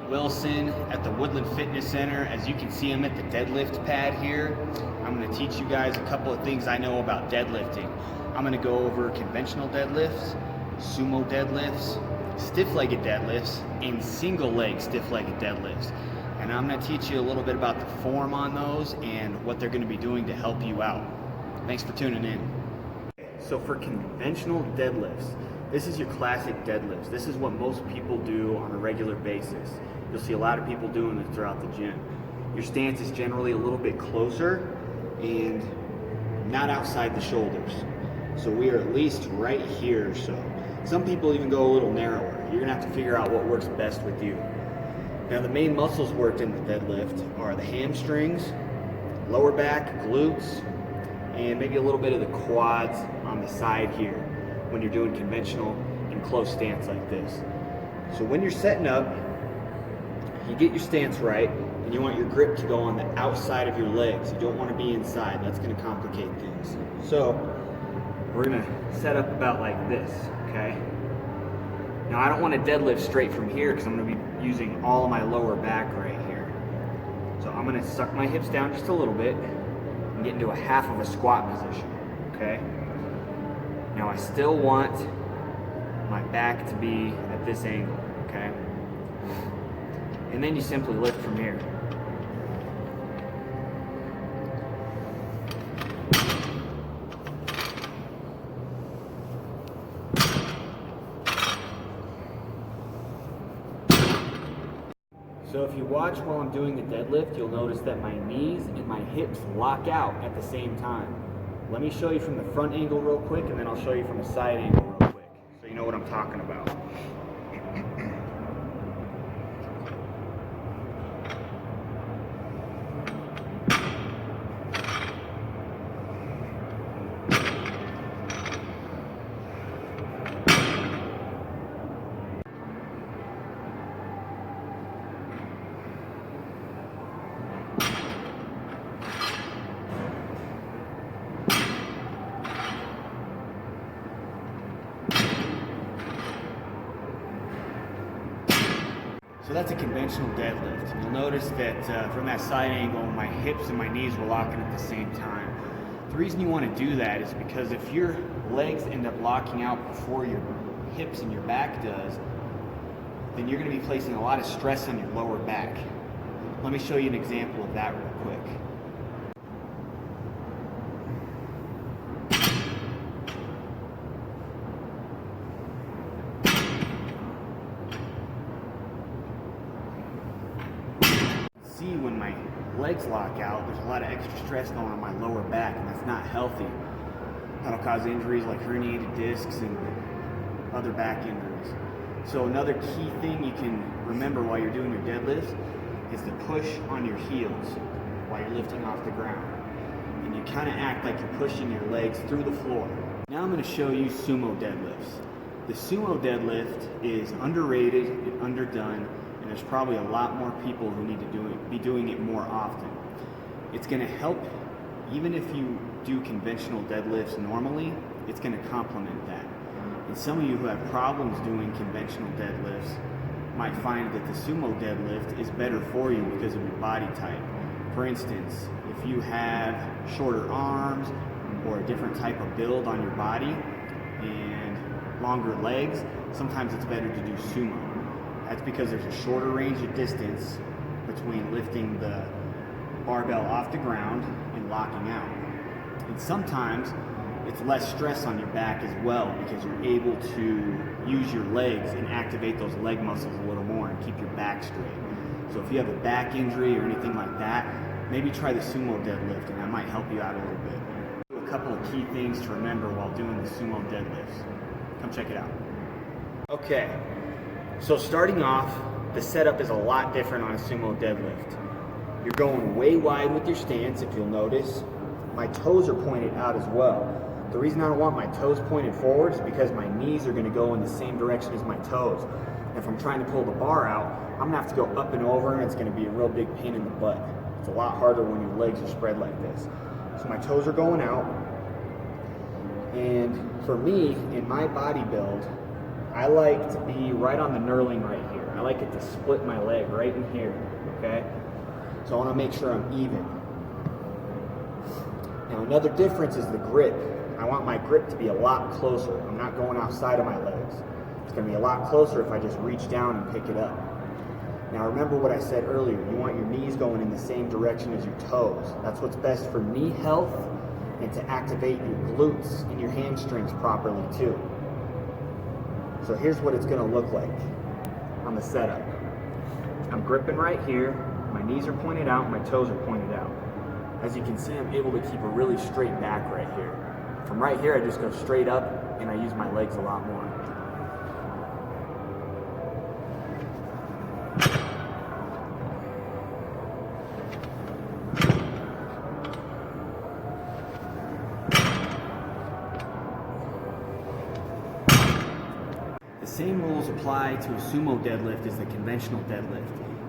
Wilson at the Woodland Fitness Center. As you can see, I'm at the deadlift pad here. I'm going to teach you guys a couple of things I know about deadlifting. I'm going to go over conventional deadlifts, sumo deadlifts, stiff-legged deadlifts, and single-leg stiff-legged deadlifts. And I'm going to teach you a little bit about the form on those and what they're going to be doing to help you out. Thanks for tuning in. So for conventional deadlifts, this is your classic deadlifts. This is what most people do on a regular basis. You'll see a lot of people doing this throughout the gym. Your stance is generally a little bit closer and not outside the shoulders. So we are at least right here or so. Some people even go a little narrower. You're gonna have to figure out what works best with you. Now the main muscles worked in the deadlift are the hamstrings, lower back, glutes, and maybe a little bit of the quads on the side here when you're doing conventional and close stance like this. So when you're setting up, you get your stance right and you want your grip to go on the outside of your legs. You don't want to be inside. That's going to complicate things. So we're going to set up about like this, okay? Now I don't want to deadlift straight from here because I'm going to be using all of my lower back right here. So I'm going to suck my hips down just a little bit and get into a half of a squat position, okay? Now I still want my back to be at this angle, okay? And then you simply lift from here. So if you watch while I'm doing the deadlift, you'll notice that my knees and my hips lock out at the same time. Let me show you from the front angle real quick, and then I'll show you from the side angle real quick, so you know what I'm talking about. So that's a conventional deadlift. You'll notice that from that side angle, my hips and my knees were locking at the same time. The reason you want to do that is because if your legs end up locking out before your hips and your back does, then you're going to be placing a lot of stress on your lower back. Let me show you an example of that real quick. See, when my legs lock out, there's a lot of extra stress going on my lower back, and that's not healthy. That'll cause injuries like herniated discs and other back injuries. So another key thing you can remember while you're doing your deadlifts is to push on your heels while you're lifting off the ground. And you kind of act like you're pushing your legs through the floor. Now I'm going to show you sumo deadlifts. The sumo deadlift is underrated and underdone, and there's probably a lot more people who need to be doing it more often. It's going to help, even if you do conventional deadlifts normally, it's going to complement that. And some of you who have problems doing conventional deadlifts might find that the sumo deadlift is better for you because of your body type. For instance, if you have shorter arms or a different type of build on your body and longer legs, sometimes it's better to do sumo. That's because there's a shorter range of distance between lifting the barbell off the ground and locking out. And sometimes it's less stress on your back as well because you're able to use your legs and activate those leg muscles a little more and keep your back straight. So if you have a back injury or anything like that, maybe try the sumo deadlift, and that might help you out a little bit. A couple of key things to remember while doing the sumo deadlifts. Come check it out. Okay. So starting off, the setup is a lot different on a sumo deadlift. You're going way wide with your stance, if you'll notice. My toes are pointed out as well. The reason I don't want my toes pointed forward is because my knees are going to go in the same direction as my toes. If I'm trying to pull the bar out, I'm going to have to go up and over, and it's going to be a real big pain in the butt. It's a lot harder when your legs are spread like this. So my toes are going out. And for me, in my body build, I like to be right on the knurling right here. I like it to split my leg right in here, okay? So I want to make sure I'm even. Now another difference is the grip. I want my grip to be a lot closer. I'm not going outside of my legs. It's going to be a lot closer if I just reach down and pick it up. Now remember what I said earlier, you want your knees going in the same direction as your toes. That's what's best for knee health and to activate your glutes and your hamstrings properly too. So here's what it's going to look like on the setup. I'm gripping right here, my knees are pointed out, my toes are pointed out. As you can see, I'm able to keep a really straight back right here. From right here, I just go straight up and I use my legs a lot more. The same rules apply to a sumo deadlift as the conventional deadlift.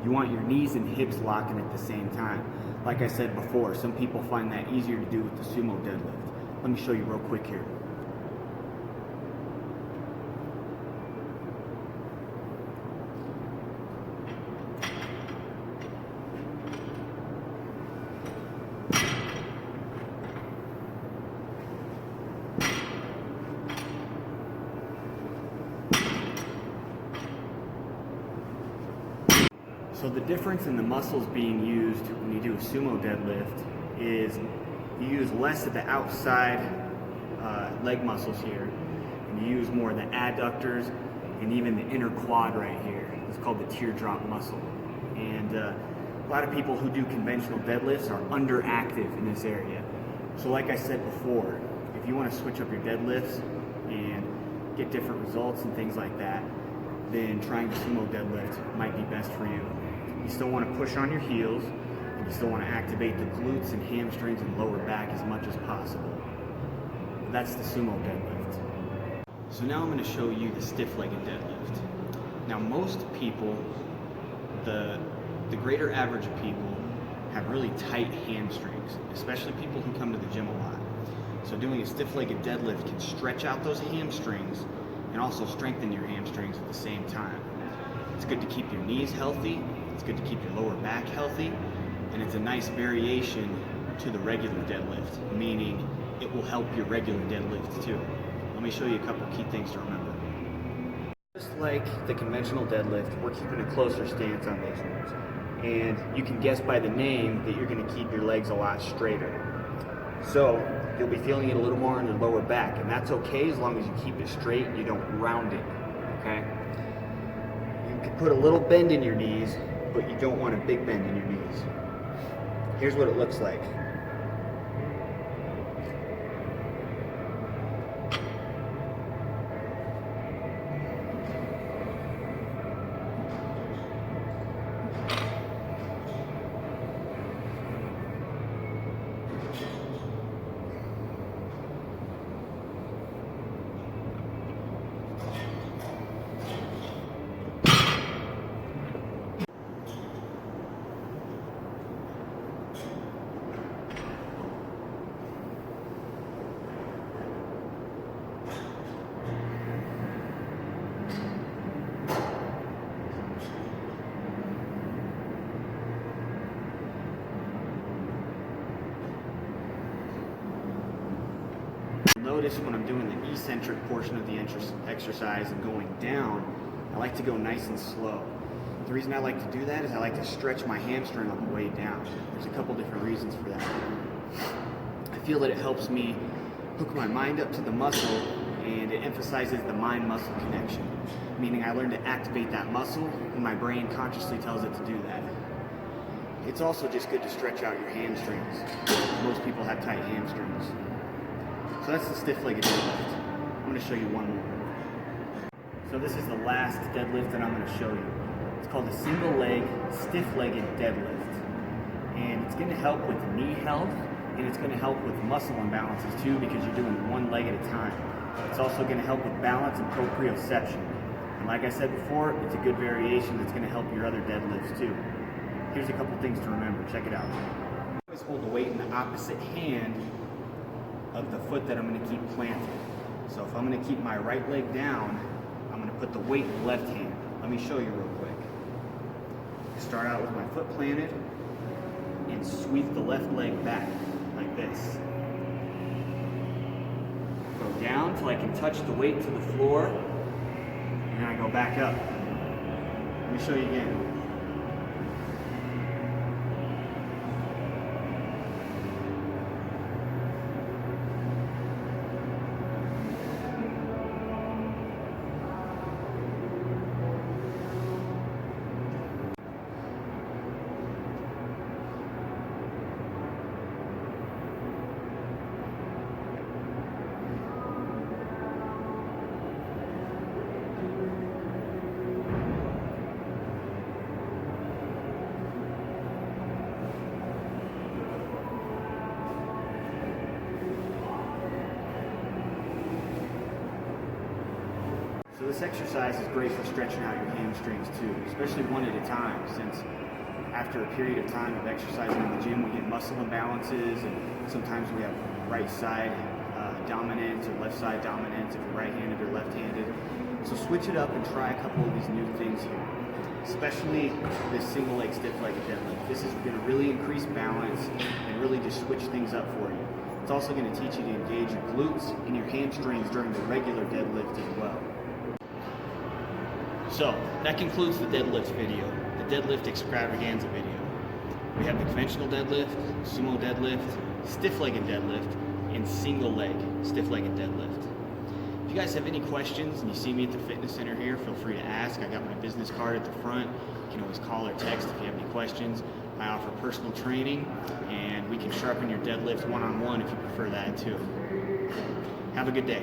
You want your knees and hips locking at the same time. Like I said before, some people find that easier to do with the sumo deadlift. Let me show you real quick here. So the difference in the muscles being used when you do a sumo deadlift is you use less of the outside leg muscles here, and you use more of the adductors and even the inner quad right here. It's called the teardrop muscle. And a lot of people who do conventional deadlifts are underactive in this area. So like I said before, if you want to switch up your deadlifts and get different results and things like that, then trying the sumo deadlift might be best for you. You still want to push on your heels, and you still want to activate the glutes and hamstrings and lower back as much as possible. That's the sumo deadlift. So now I'm going to show you the stiff-legged deadlift. Now most people, the greater average of people, have really tight hamstrings, especially people who come to the gym a lot. So doing a stiff-legged deadlift can stretch out those hamstrings and also strengthen your hamstrings at the same time. It's good to keep your knees healthy, it's good to keep your lower back healthy, and it's a nice variation to the regular deadlift, meaning it will help your regular deadlift too. Let me show you a couple key things to remember. Just like the conventional deadlift, we're keeping a closer stance on these ones. And you can guess by the name that you're going to keep your legs a lot straighter. So you'll be feeling it a little more in your lower back, and that's okay as long as you keep it straight and you don't round it, okay? You can put a little bend in your knees, but you don't want a big bend in your knees. Here's what it looks like. Notice when I'm doing the eccentric portion of the exercise and going down, I like to go nice and slow. The reason I like to do that is I like to stretch my hamstring on the way down. There's a couple different reasons for that. I feel that it helps me hook my mind up to the muscle, and it emphasizes the mind-muscle connection, meaning I learn to activate that muscle and my brain consciously tells it to do that. It's also just good to stretch out your hamstrings. Most people have tight hamstrings. So that's the stiff-legged deadlift. I'm going to show you one more. So this is the last deadlift that I'm going to show you. It's called a single leg, stiff-legged deadlift. And it's going to help with knee health, and it's going to help with muscle imbalances too, because you're doing one leg at a time. It's also going to help with balance and proprioception. And like I said before, it's a good variation that's going to help your other deadlifts too. Here's a couple things to remember. Check it out. Always hold the weight in the opposite hand of the foot that I'm going to keep planted. So if I'm going to keep my right leg down, I'm going to put the weight in the left hand. Let me show you real quick. start out with my foot planted and sweep the left leg back like this. Go down till I can touch the weight to the floor, and then I go back up. Let me show you again. So this exercise is great for stretching out your hamstrings too, especially one at a time, since after a period of time of exercising in the gym, we get muscle imbalances, and sometimes we have right side dominance or left side dominance if you're right-handed or left-handed. So switch it up and try a couple of these new things here, especially this single leg stiff-legged deadlift. This is going to really increase balance and really just switch things up for you. It's also going to teach you to engage your glutes and your hamstrings during the regular deadlift as well. So that concludes the deadlift video, the Deadlift Extravaganza video. We have the conventional deadlift, sumo deadlift, stiff-legged deadlift, and single leg stiff-legged deadlift. If you guys have any questions and you see me at the fitness center here, feel free to ask. I got my business card at the front. You can always call or text if you have any questions. I offer personal training, and we can sharpen your deadlift one-on-one if you prefer that too. Have a good day.